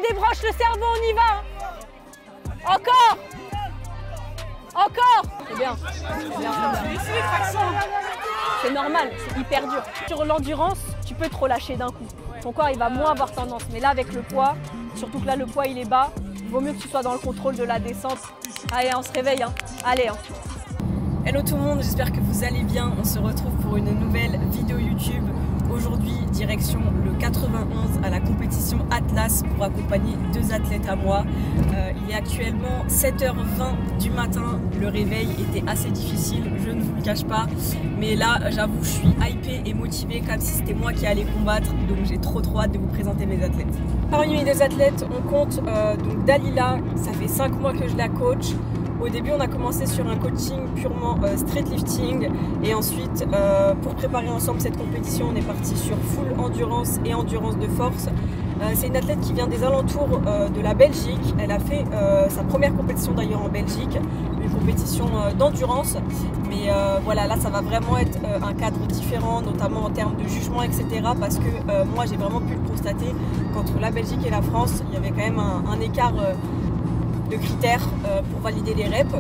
débranche le cerveau, on y va. Encore. Encore. C'est bien. C'est normal, c'est hyper dur. Sur l'endurance, tu peux te relâcher d'un coup. Ton corps, il va moins avoir tendance. Mais là, avec le poids, surtout que là, le poids, il est bas, il vaut mieux que tu sois dans le contrôle de la descente. Allez, on se réveille. Hein. Allez. Hein. Hello tout le monde, j'espère que vous allez bien. On se retrouve pour une nouvelle vidéo YouTube. Aujourd'hui, direction le 91 à la compétition Atlas pour accompagner deux athlètes à moi. Il est actuellement 7h20 du matin. Le réveil était assez difficile, je ne vous le cache pas. Mais là, j'avoue, je suis hypée et motivée comme si c'était moi qui allais combattre. Donc j'ai trop hâte de vous présenter mes athlètes. Parmi les deux athlètes, on compte donc Dalila. Ça fait 5 mois que je la coach. Au début, on a commencé sur un coaching purement street lifting et ensuite, pour préparer ensemble cette compétition, on est parti sur full endurance et endurance de force. C'est une athlète qui vient des alentours de la Belgique. Elle a fait sa première compétition d'ailleurs en Belgique, une compétition d'endurance. Mais voilà, là, ça va vraiment être un cadre différent, notamment en termes de jugement, etc. Parce que moi, j'ai vraiment pu le constater qu'entre la Belgique et la France, il y avait quand même un écart de critères pour valider les reps.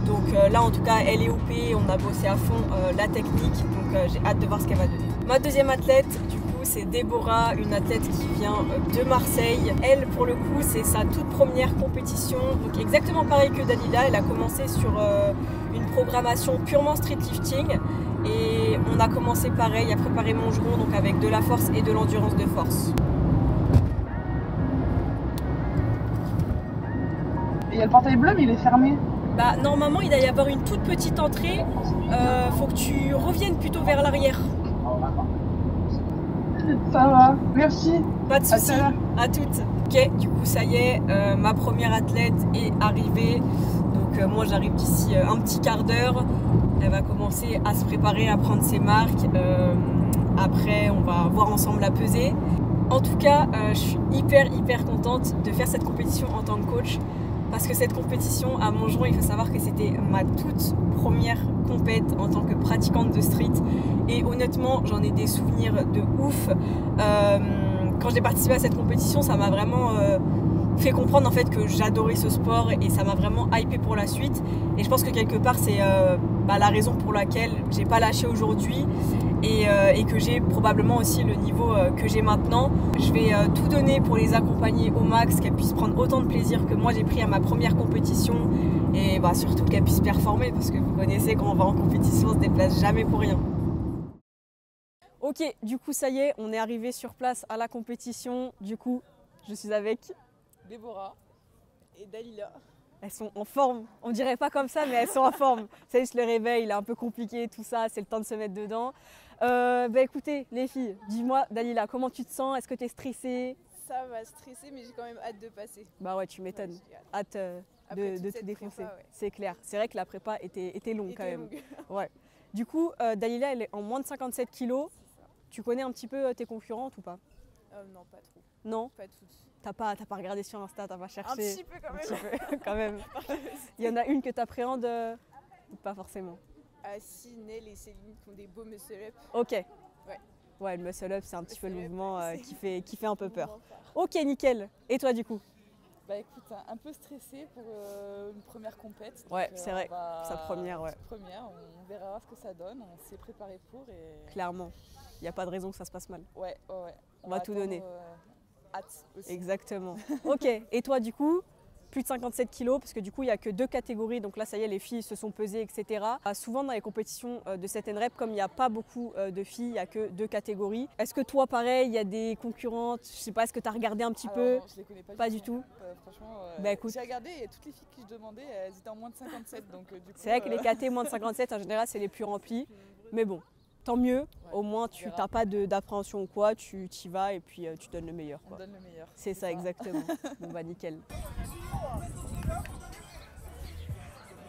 Donc là en tout cas elle est OP, on a bossé à fond la technique, donc j'ai hâte de voir ce qu'elle va donner. Ma deuxième athlète du coup c'est Déborah, une athlète qui vient de Marseille. Elle pour le coup c'est sa toute première compétition, donc exactement pareil que Dalila, elle a commencé sur une programmation purement street lifting et on a commencé pareil à préparer Mongeron, donc avec de la force et de l'endurance de force. Et le portail bleu, mais il est fermé. Bah, normalement, il doit y avoir une toute petite entrée. Faut que tu reviennes plutôt vers l'arrière. Ça va, merci. Pas de soucis. À toutes. Ok, du coup, ça y est, ma première athlète est arrivée. Donc, moi, j'arrive d'ici un petit quart d'heure. Elle va commencer à se préparer, à prendre ses marques. Après, on va voir ensemble la pesée. En tout cas, je suis hyper contente de faire cette compétition en tant que coach. Parce que cette compétition à Mongeron, il faut savoir que c'était ma toute première compète en tant que pratiquante de street. Et honnêtement, j'en ai des souvenirs de ouf. Quand j'ai participé à cette compétition, ça m'a vraiment fait comprendre en fait que j'adorais ce sport et ça m'a vraiment hypé pour la suite. Et je pense que quelque part, c'est la raison pour laquelle j'ai pas lâché aujourd'hui et que j'ai probablement aussi le niveau que j'ai maintenant. Je vais tout donner pour les accompagner au max, qu'elles puissent prendre autant de plaisir que moi j'ai pris à ma première compétition et surtout qu'elles puissent performer parce que vous connaissez, quand on va en compétition, on se déplace jamais pour rien. Ok, du coup ça y est, on est arrivé sur place à la compétition. Du coup, je suis avec Déborah et Dalila. Elles sont en forme, on dirait pas comme ça, mais elles sont en forme. C'est juste le réveil, il est un peu compliqué, tout ça, c'est le temps de se mettre dedans. Écoutez, les filles, dis-moi, Dalila, comment tu te sens? Est-ce que tu es stressée? Ça va stresser, mais j'ai quand même hâte de passer. Bah ouais, tu m'étonnes. Ouais, hâte de te défoncer. Ouais. C'est clair. C'est vrai que la prépa était longue quand même. Ouais. Du coup, Dalila, elle est en moins de 57 kilos. Tu connais un petit peu tes concurrentes ou pas? Non, pas trop. Non? Pas toutes. T'as pas regardé sur Insta, t'as pas cherché? Un petit peu quand même. Un petit peu, quand même. Il y en a une que t'appréhendes pas forcément? Si, Nel et Céline qui ont des beaux muscle-up. Ok. Ouais. Ouais, le muscle-up, c'est un petit peu le mouvement qui fait un peu peur. Ok, nickel. Et toi, du coup? Bah écoute, un peu stressée pour une première compète. Ouais, c'est vrai. Sa première, ouais. On verra ce que ça donne. On s'est préparé pour et... Clairement. Il n'y a pas de raison que ça se passe mal. Ouais. On va tout donner. Hâte aussi. Exactement. Ok, et toi du coup, plus de 57 kilos, parce que du coup il n'y a que 2 catégories, donc là ça y est, les filles se sont pesées, etc. Souvent dans les compétitions de cette NREP, comme il n'y a pas beaucoup de filles, il n'y a que 2 catégories. Est-ce que toi pareil, il y a des concurrentes, je sais pas, est-ce que tu as regardé un petit peu? Non, je les connais pas du tout. Franchement, écoute, j'ai regardé et toutes les filles qui je demandais, elles étaient en moins de 57. Donc du coup, c'est vrai que les catés moins de 57, en général c'est les plus remplis, mais bon. Tant mieux, au moins tu n'as pas d'appréhension ou quoi, tu y vas et puis tu donnes le meilleur. On donne le meilleur. C'est ça, exactement. Bon bah nickel.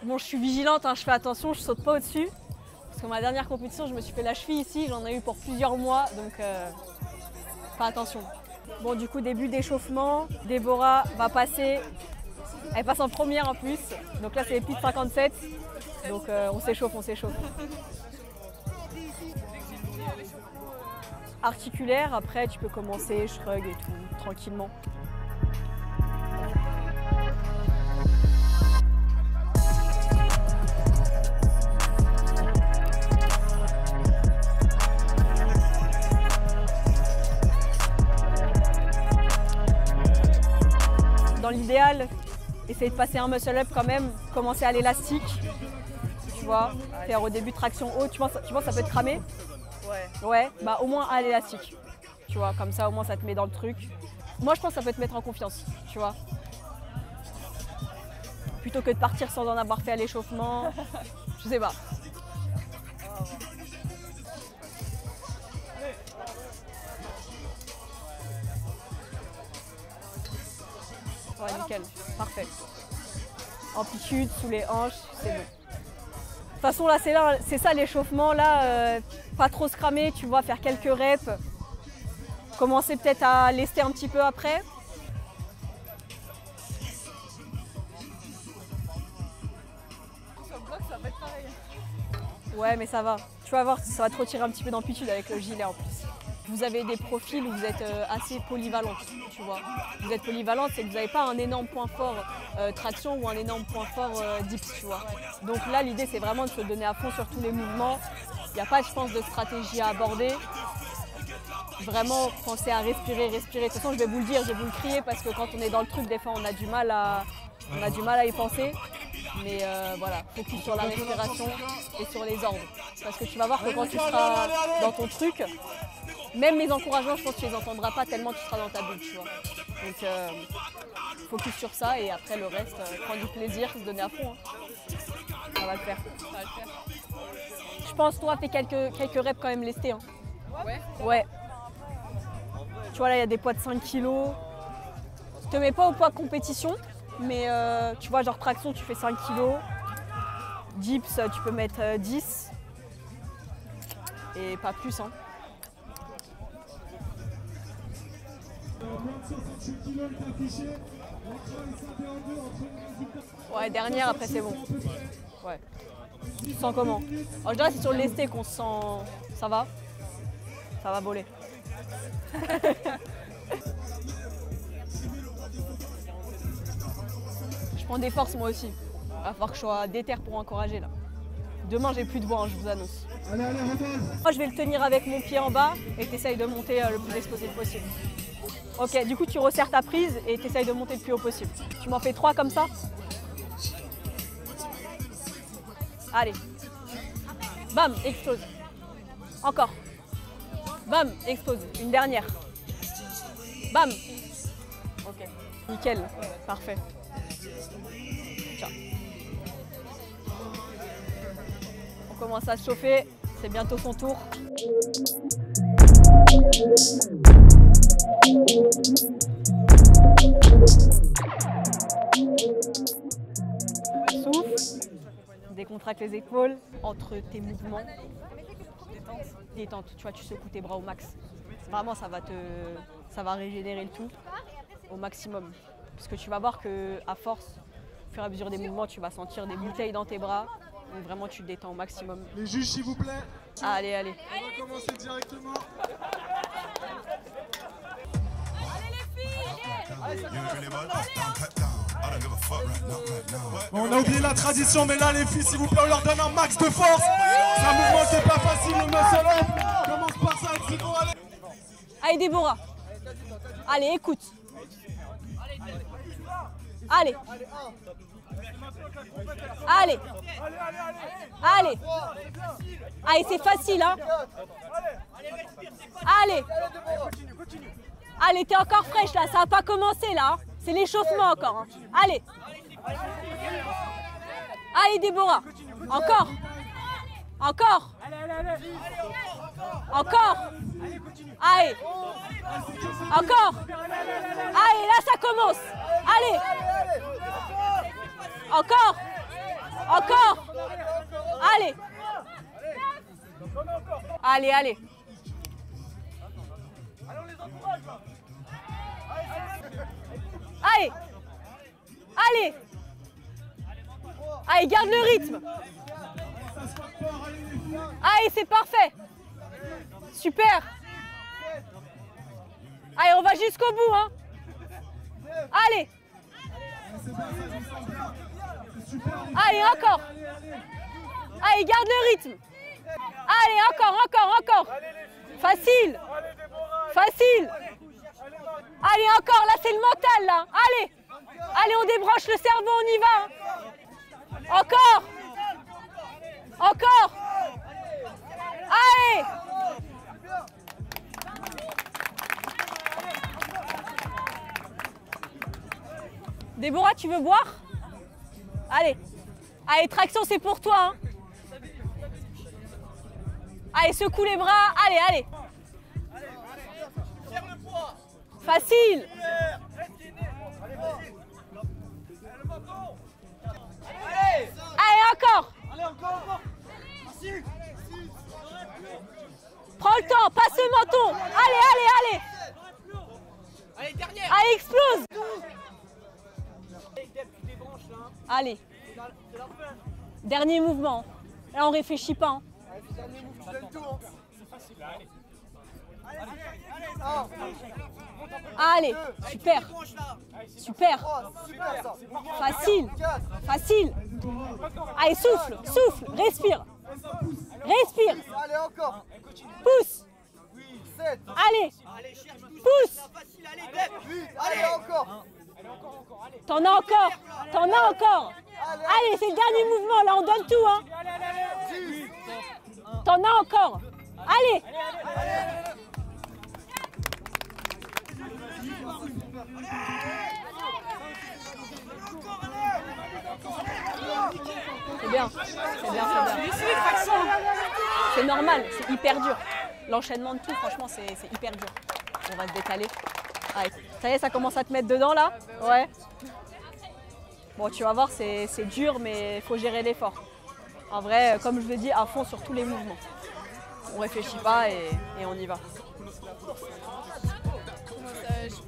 Bon, je suis vigilante, hein, je fais attention, je saute pas au-dessus. Parce que ma dernière compétition, je me suis fait la cheville ici, j'en ai eu pour plusieurs mois, donc fais attention. Bon, du coup, début d'échauffement, Déborah va passer, elle passe en première en plus. Donc là, c'est les plus de 57, donc on s'échauffe. Articulaire, après tu peux commencer shrug et tout, tranquillement. Dans l'idéal, essayer de passer un muscle-up quand même, commencer à l'élastique, tu vois, faire au début traction haute, tu vois ça peut te cramer. Ouais, bah au moins à l'élastique, tu vois, comme ça au moins ça te met dans le truc. Moi je pense que ça peut te mettre en confiance, tu vois. Plutôt que de partir sans en avoir fait à l'échauffement, je sais pas. Ouais, nickel, parfait. Amplitude, sous les hanches, c'est bon. De toute façon, là, c'est ça l'échauffement. Là, pas trop se cramer, tu vois, faire quelques reps. Commencer peut-être à lester un petit peu après. Sur le bloc, ça va être pareil. Ouais, mais ça va. Tu vas voir, ça va te retirer un petit peu d'amplitude avec le gilet en plus. Vous avez des profils où vous êtes assez polyvalente, tu vois. Vous êtes polyvalente, c'est que vous n'avez pas un énorme point fort traction ou un énorme point fort dips, tu vois. Donc là, l'idée, c'est vraiment de se donner à fond sur tous les mouvements. Il n'y a pas, je pense, de stratégie à aborder. Vraiment, penser à respirer, respirer. De toute façon, je vais vous le dire, je vais vous le crier parce que quand on est dans le truc, des fois, on a du mal à y penser. Mais voilà, focus sur la respiration et sur les ordres. Parce que tu vas voir que quand tu seras dans ton truc, même les encouragements, je pense que tu les entendras pas tellement tu seras dans ta bulle, tu vois. Donc, focus sur ça et après le reste, prendre du plaisir, se donner à fond. Hein. Ça va le faire. Ça va le faire. Je pense, toi, fais quelques reps quand même lestés. Hein. Ouais. Ouais. Tu vois, là, il y a des poids de 5 kg. Je te mets pas au poids compétition, mais tu vois, genre traction, tu fais 5 kg. Dips, tu peux mettre 10. Et pas plus, hein. Ouais, dernière, après c'est bon. Ouais. Tu te sens comment? Alors, je dirais que c'est sur le lesté qu'on se sent... Ça va? Ça va voler. Je prends des forces moi aussi. Il va falloir que je sois déter pour encourager là. Demain j'ai plus de voix, hein, je vous annonce. Moi je vais le tenir avec mon pied en bas et tu essayes de monter le plus explosif possible. Ok, du coup tu resserres ta prise et tu essayes de monter le plus haut possible. Tu m'en fais 3 comme ça. Allez. Bam, explose. Encore. Bam, explose. Une dernière. Bam. Ok. Nickel. Parfait. Ciao. On commence à se chauffer. C'est bientôt son tour. Souffle. Décontracte les épaules entre tes mouvements. Détente, tu vois, tu secoues tes bras au max. Vraiment, ça va régénérer le tout au maximum. Parce que tu vas voir qu'à force, au fur et à mesure des mouvements, tu vas sentir des bouteilles dans tes bras. Donc vraiment, tu te détends au maximum. Les juges, s'il vous plaît. Allez, allez. On va commencer directement. Bon, on a oublié la tradition, mais là, les filles, s'il vous plaît, on leur donne un max de force. C'est un mouvement qui n'est pas facile, le muscle up. Commence par ça, Thibaut, allez. Allez, Déborah. Allez, écoute. Allez. Allez. Allez. Allez, c'est facile, hein. Allez. Allez, t'es encore fraîche, là. Ça n'a pas commencé, là. C'est l'échauffement, encore. Hein. Allez. Allez, Déborah. Encore. Encore. Encore. Allez. Encore. Allez, là, ça commence. Allez. Encore. Encore. Allez. Allez, allez. Allez. Allez. Allez, garde le rythme. Allez, c'est parfait. Super. Allez, on va jusqu'au bout, hein. Allez. Allez, encore. Allez, garde le rythme. Allez, encore. Facile. Allez, encore, là c'est le mental, là. Allez, on débranche le cerveau, on y va. Encore. Allez. Déborah, tu veux boire? Allez, traction, c'est pour toi. Hein. Allez, secoue les bras. Allez. Facile. Allez, encore. Prends le temps, passe le menton. Allez. Allez, explose. Allez. Dernier mouvement. Là, on réfléchit pas. Hein. Allez, super. Facile. Allez, souffle, respire. Allez, encore. Pousse. Allez, pousse. Allez, encore. T'en as encore. Allez, c'est le dernier mouvement, là, on donne tout. Hein. T'en as encore. Allez. C'est bien. C'est normal, c'est hyper dur. L'enchaînement de tout, franchement, c'est hyper dur. On va se décaler. Allez, ça y est, ça commence à te mettre dedans, là? Ouais. Bon, tu vas voir, c'est dur, mais il faut gérer l'effort. En vrai, comme je le dis, à fond sur tous les mouvements. On réfléchit pas et on y va. Je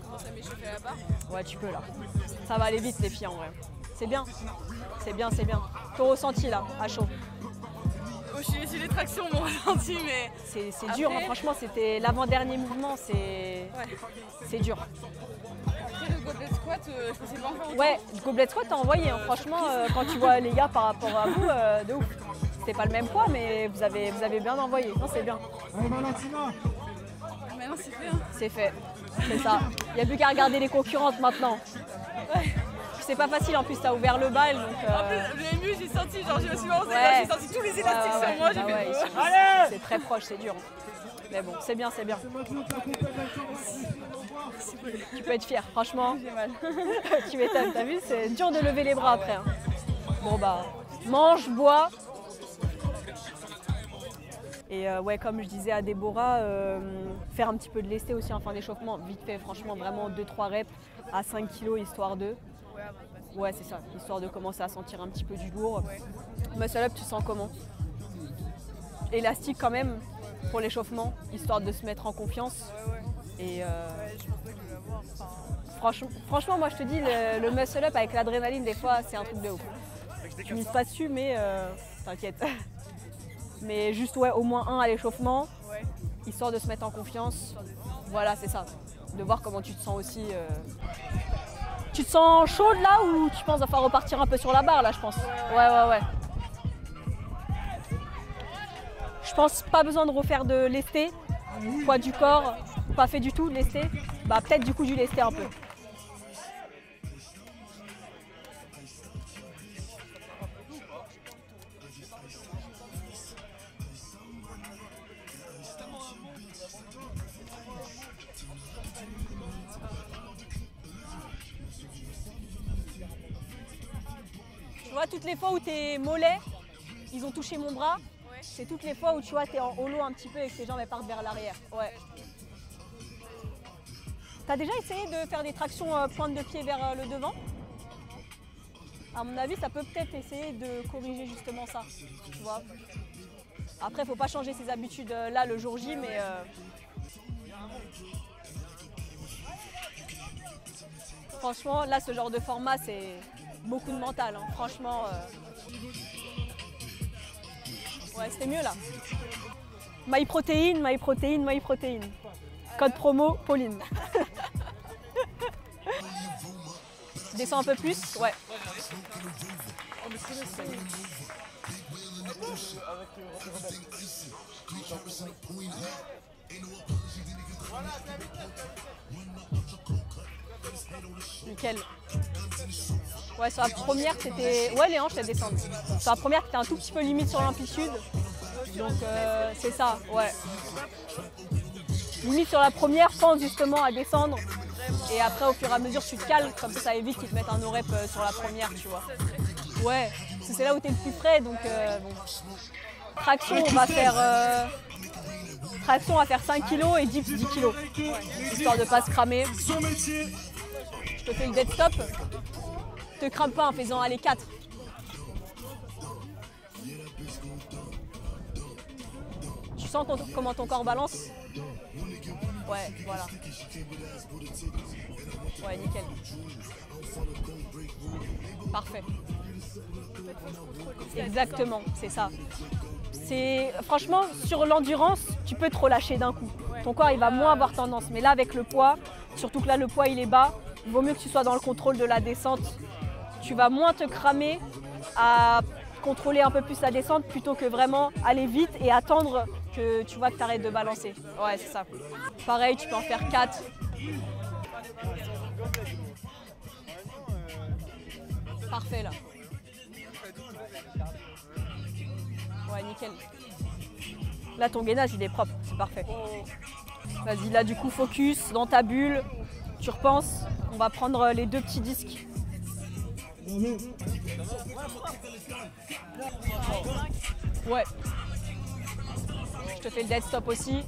commence à m'échauffer à la barre. Ouais, tu peux là. Ça va aller vite les filles en vrai. C'est bien. Ton ressenti là, à chaud. Oh, j'ai les tractions, mon ressenti, mais... C'est dur, hein. Franchement, c'était l'avant-dernier mouvement, c'est dur. Après le gobelet squat, je pensais pas en faire autant. Ouais, le gobelet squat t'as envoyé, hein. Franchement, quand tu vois les gars par rapport à vous, de ouf. C'était pas le même poids, mais vous avez bien envoyé. Non, c'est bien. Maintenant c'est fait. Hein. C'est fait, c'est ça. Il n'y a plus qu'à regarder les concurrentes maintenant. Ouais. C'est pas facile en plus, t'as ouvert le bal donc. En plus, le MU, j'ai senti, genre je me suis lancée, Ouais. j'ai senti tous les élastiques sur moi, j'ai fait. Allez, c'est très proche, c'est dur. Mais bon, c'est bien. Tu peux être fier, franchement. J'ai mal. Tu m'étonnes, t'as vu, c'est dur de lever les bras après. Hein. Bon bah, mange, bois. Et ouais, comme je disais à Déborah, faire un petit peu de lesté aussi en fin d'échauffement, vite fait, franchement, vraiment 2-3 reps à 5 kg histoire de. Ouais, c'est ça, histoire de commencer à sentir un petit peu du lourd. Ouais. Muscle up, tu sens comment? Élastique quand même pour l'échauffement, histoire de se mettre en confiance. Ouais. Et je pense pas que je vais l'avoir. franchement, moi je te dis, le muscle up avec l'adrénaline, des fois, c'est un truc de ouf. Je mise pas dessus, mais t'inquiète. Mais juste, ouais, au moins un à l'échauffement, Ouais. histoire de se mettre en confiance. Voilà, c'est ça. De voir comment tu te sens aussi. Tu te sens chaude là ou tu penses qu'il va falloir repartir un peu sur la barre là, je pense? Ouais. Je pense pas besoin de refaire de lesté. Poids du corps, pas fait du tout de lesté. Bah peut-être du coup du lesté un peu. Tu vois, toutes les fois où tes mollets, ils ont touché mon bras, c'est toutes les fois où tu vois, t'es en holo un petit peu et que tes jambes elles partent vers l'arrière. Ouais. T'as déjà essayé de faire des tractions pointe de pied vers le devant? À mon avis, ça peut peut-être essayer de corriger justement ça, tu vois. Après, faut pas changer ses habitudes là le jour J, mais... Franchement, là, ce genre de format, c'est beaucoup de mental. Hein. Franchement, ouais, c'était mieux là. MyProtein. Code promo, Pauline. Descends un peu plus, ouais. Nickel. Ouais, sur la première, c'était... Ouais, les hanches, elles descendent. Sur la première, t'étais un tout petit peu limite sur l'amplitude. Donc, c'est ça, ouais. Limite sur la première, pense justement à descendre. Et après, au fur et à mesure, tu te cales. Comme ça évite qu'ils te mettent un no-rep sur la première, tu vois. Ouais, parce que c'est là où t'es le plus frais, donc bon. Traction, on va faire... Traction, on va faire 5 kg et dips 10 kg. Histoire de ne pas se cramer. Je te fais le dead stop. Te crame pas en faisant aller 4. Tu sens comment ton corps balance? Ouais, voilà. Ouais, nickel. Parfait. Exactement, c'est ça. Franchement, sur l'endurance, tu peux te relâcher d'un coup. Ton corps, il va moins avoir tendance. Mais là, avec le poids, surtout que là, le poids, il est bas, il vaut mieux que tu sois dans le contrôle de la descente. Tu vas moins te cramer à contrôler un peu plus la descente plutôt que vraiment aller vite et attendre que tu vois que tu arrêtes de balancer. Ouais, c'est ça. Pareil, tu peux en faire 4. Parfait, là. Ouais, nickel. Là, ton gainage, il est propre, c'est parfait. Vas-y, là, du coup, focus dans ta bulle. Tu repenses. On va prendre les 2 petits disques. Ouais. Je te fais le dead stop aussi.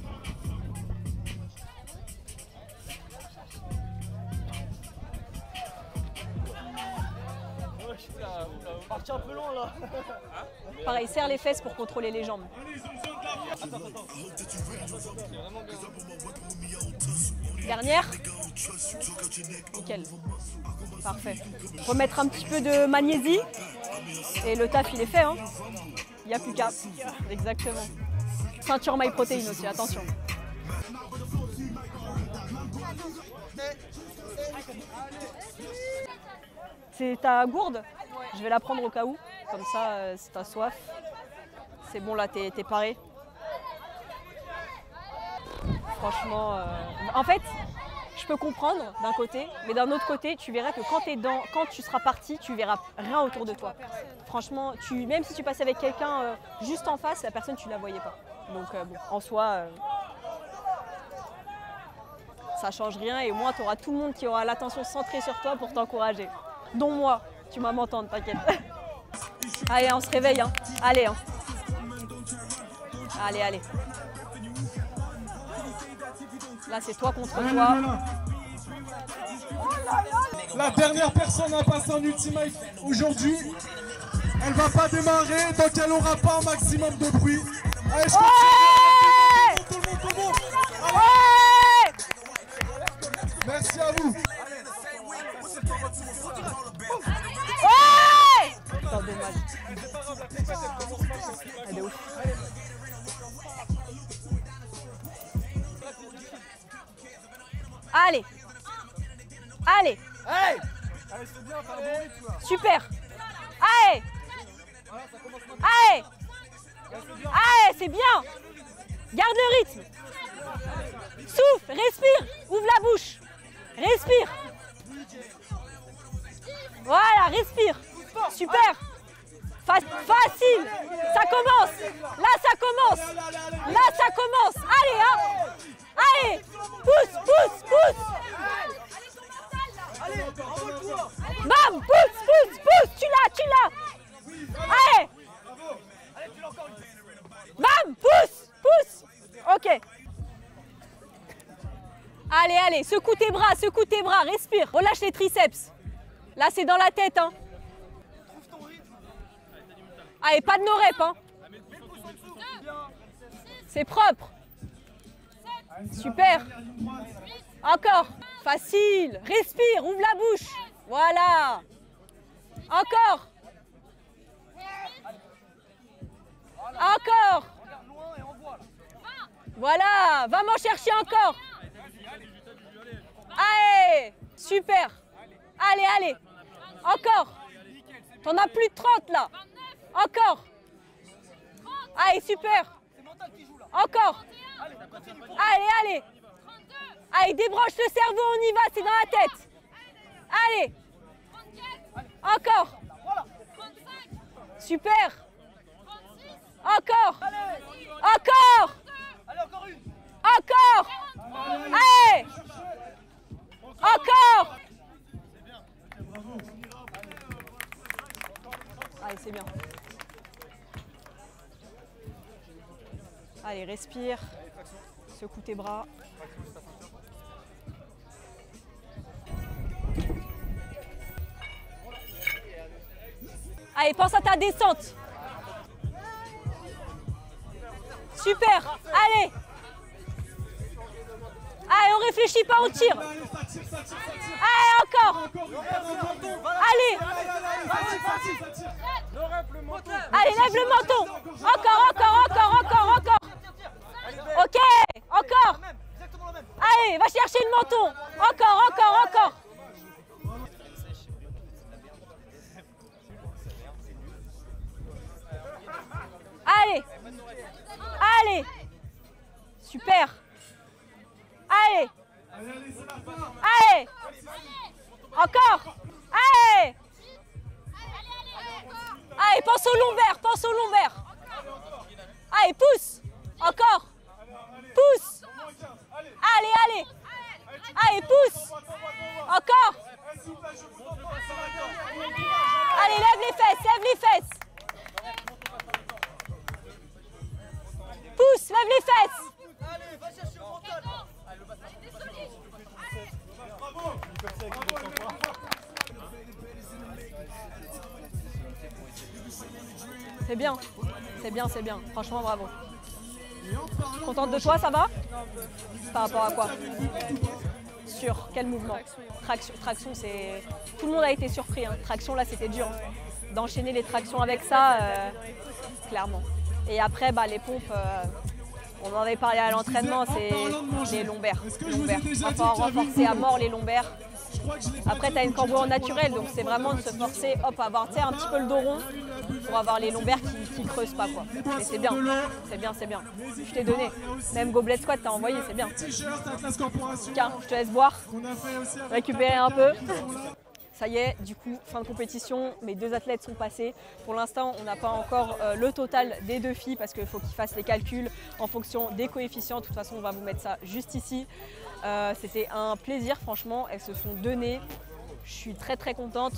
Partir un peu long là. Pareil, serre les fesses pour contrôler les jambes. Dernière. Nickel. Parfait. Remettre un petit peu de magnésie. Et le taf, il est fait. Hein. Il n'y a plus qu'à. Exactement. Ceinture maille protéine aussi, attention. C'est ta gourde? Je vais la prendre au cas où. Comme ça, si t'as soif. C'est bon, là, t'es paré. Franchement, en fait, je peux comprendre d'un côté, mais d'un autre côté, tu verras que quand tu seras parti, tu verras rien autour de toi. Franchement, même si tu passes avec quelqu'un juste en face, la personne, tu la voyais pas. Donc, bon, en soi, ça change rien et au moins, tu auras tout le monde qui aura l'attention centrée sur toi pour t'encourager. Dont moi, tu vas m'entendre, t'inquiète. Allez, on se réveille, hein. Allez, hein. Allez, allez. Là, c'est toi contre toi. La dernière personne à passer en ultimate aujourd'hui, elle va pas démarrer, donc elle aura pas un maximum de bruit. Allez, je continue. Tout le monde. Allez. Merci à vous. Putain, dommage. Elle est ouf. Allez. Allez. Allez. Super. Allez. Allez. Allez, c'est bien. Garde le rythme. Souffle, respire. Ouvre la bouche. Respire. Voilà, respire. Super. Facile. Ça commence. Là, ça commence. Là, ça commence. Allez, hein. Allez. Pousse. Bam, pousse. Tu l'as. Allez. Bam, pousse. Ok. Allez. Secoue tes bras. Respire. Relâche les triceps. Là, c'est dans la tête, hein. Allez, pas de no-rep, hein. C'est propre. Super. Encore. Facile. Respire, ouvre la bouche. Voilà. Encore. Voilà. Va m'en chercher encore. Allez. Super. Allez. Encore. T'en as plus de 30 là. Encore. Allez, super. Encore. Allez, allez. Allez, débranche le cerveau, on y va, c'est dans la tête. Allez. Encore. Super. Encore. Encore. Encore. Allez. Encore. Allez, c'est bien. Allez, respire. Secoue tes bras. Allez, pense à ta descente. Super. Allez. Allez, on réfléchit pas, on tire. Allez, encore. Allez. Allez, lève le menton. Encore, encore, encore, encore, encore. Ok, encore. Allez, va chercher le menton. Encore, encore, encore. Allez. Allez. Super. Allez. Allez. Encore. Allez. Allez, pense au lombaire, pense au lombaire. Allez, pousse. Encore. Pousse. Allez, allez. Allez, pousse. Encore. Allez, lève les fesses, lève les fesses. Pousse, lève les fesses. Allez, va chercher le mental. C'est bien, c'est bien, c'est bien. Franchement, bravo. Contente de toi, ça va? Par rapport à quoi? Sur quel mouvement? Traction, c'est... Tout le monde a été surpris. Hein. Traction, là, c'était dur. D'enchaîner les tractions avec ça, clairement. Et après, bah, les pompes, on en avait parlé à l'entraînement, c'est les lombaires. Il va falloir renforcer à mort les lombaires. Après, tu as une cambrure naturelle, donc c'est vraiment de se forcer, hop, à avoir un petit peu le dos rond pour avoir les lombaires qui ne creusent pas, quoi. Et c'est bien, c'est bien, c'est bien. Je t'ai donné. Même gobelet squat, t'as envoyé, c'est bien. Tiens, je te laisse boire, récupérer un peu. Ça y est, du coup, fin de compétition, mes deux athlètes sont passés. Pour l'instant, on n'a pas encore le total des deux filles parce qu'il faut qu'ils fassent les calculs en fonction des coefficients. De toute façon, on va vous mettre ça juste ici. C'était un plaisir, franchement, elles se sont données. Je suis très très contente.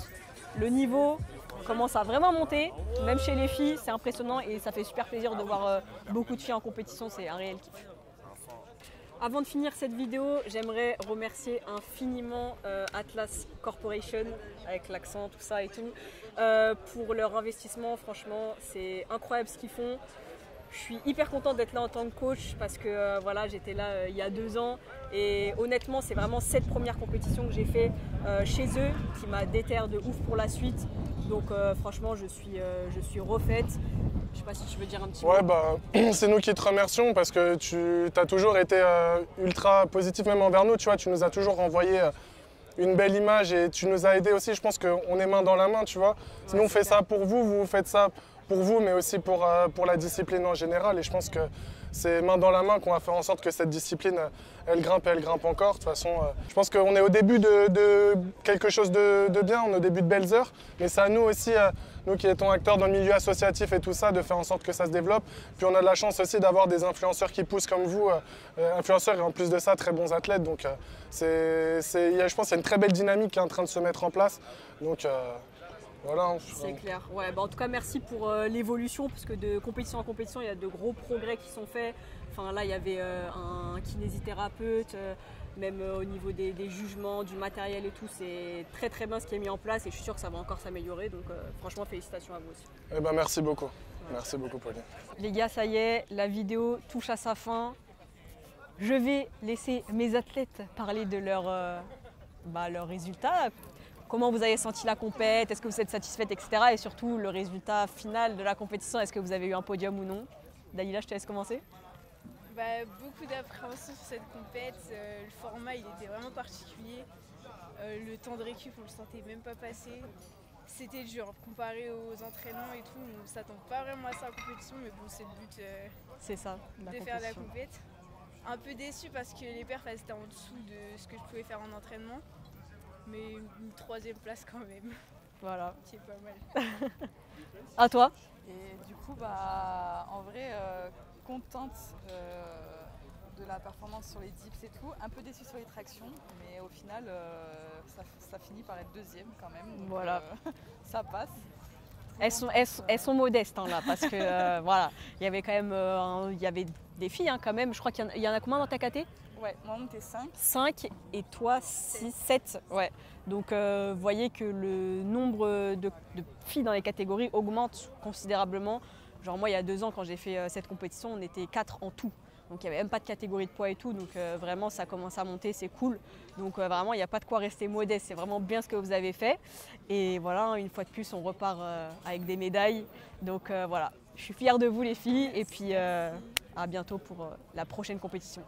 Le niveau commence à vraiment monter, même chez les filles, c'est impressionnant et ça fait super plaisir de voir beaucoup de filles en compétition, c'est un réel kiff. Avant de finir cette vidéo, j'aimerais remercier infiniment Atlas Corporation, avec l'accent, tout ça et tout, pour leur investissement. Franchement, c'est incroyable ce qu'ils font. Je suis hyper contente d'être là en tant que coach parce que voilà, j'étais là il y a 2 ans et honnêtement, c'est vraiment cette première compétition que j'ai fait chez eux qui m'a déterre de ouf pour la suite. Donc franchement, je suis refaite. Je sais pas si tu veux dire un petit mot. Ouais, bah, c'est nous qui te remercions parce que tu as toujours été ultra positif même envers nous. Tu vois, tu nous as toujours envoyé une belle image et tu nous as aidés aussi. Je pense qu'on est main dans la main, tu vois. Nous, on fait ça pour vous, vous faites ça pour vous, mais aussi pour la discipline en général. Et je pense que c'est main dans la main qu'on va faire en sorte que cette discipline, elle grimpe et elle grimpe encore. De toute façon, je pense qu'on est au début de quelque chose de bien, on est au début de belles heures. Mais c'est à nous aussi, nous qui étions acteurs dans le milieu associatif et tout ça, de faire en sorte que ça se développe. Puis on a de la chance aussi d'avoir des influenceurs qui poussent comme vous, influenceurs et en plus de ça, très bons athlètes. Donc je pense qu'il y a une très belle dynamique qui est en train de se mettre en place. Donc voilà. C'est clair. Ouais, bah en tout cas, merci pour l'évolution, parce que de compétition en compétition, il y a de gros progrès qui sont faits. Enfin, là, il y avait un kinésithérapeute, même au niveau des jugements, du matériel et tout. C'est très très bien ce qui est mis en place et je suis sûre que ça va encore s'améliorer. Donc franchement, félicitations à vous aussi. Eh ben, merci beaucoup. Ouais. Merci beaucoup, Pauline. Les gars, ça y est, la vidéo touche à sa fin. Je vais laisser mes athlètes parler de leurs résultats. Comment vous avez senti la compète? Est-ce que vous êtes satisfaite, etc. Et surtout, le résultat final de la compétition, est-ce que vous avez eu un podium ou non? Dalila, je te laisse commencer. Beaucoup d'appréhension sur cette compète. Le format, il était vraiment particulier. Le temps de récup, on le sentait même pas passer. C'était dur, comparé aux entraînements et tout, on s'attend pas vraiment à ça en compétition, mais bon, c'est le but C'est ça, la de faire la compétition. compète. Un peu déçu parce que les perfs, elles étaient en dessous de ce que je pouvais faire en entraînement, mais une 3e place quand même, Voilà. qui est pas mal. À toi? Et du coup, bah, en vrai, contente de la performance sur les dips et tout, un peu déçue sur les tractions, mais au final, ça finit par être 2e quand même. Donc, Voilà. Ça passe. Elles sont modestes hein, là, parce que voilà, il y avait quand même il y avait des filles hein, quand même. Je crois qu'il y en a combien dans ta caté? Ouais, moi on était 5. 5 et toi 6, 7. Ouais. Donc vous voyez que le nombre de filles dans les catégories augmente considérablement. Genre moi il y a 2 ans quand j'ai fait cette compétition, on était 4 en tout. Donc il n'y avait même pas de catégorie de poids et tout, donc vraiment ça commence à monter, c'est cool. Donc vraiment il n'y a pas de quoi rester modeste, c'est vraiment bien ce que vous avez fait. Et voilà, une fois de plus on repart avec des médailles. Donc voilà, je suis fière de vous les filles et puis à bientôt pour la prochaine compétition.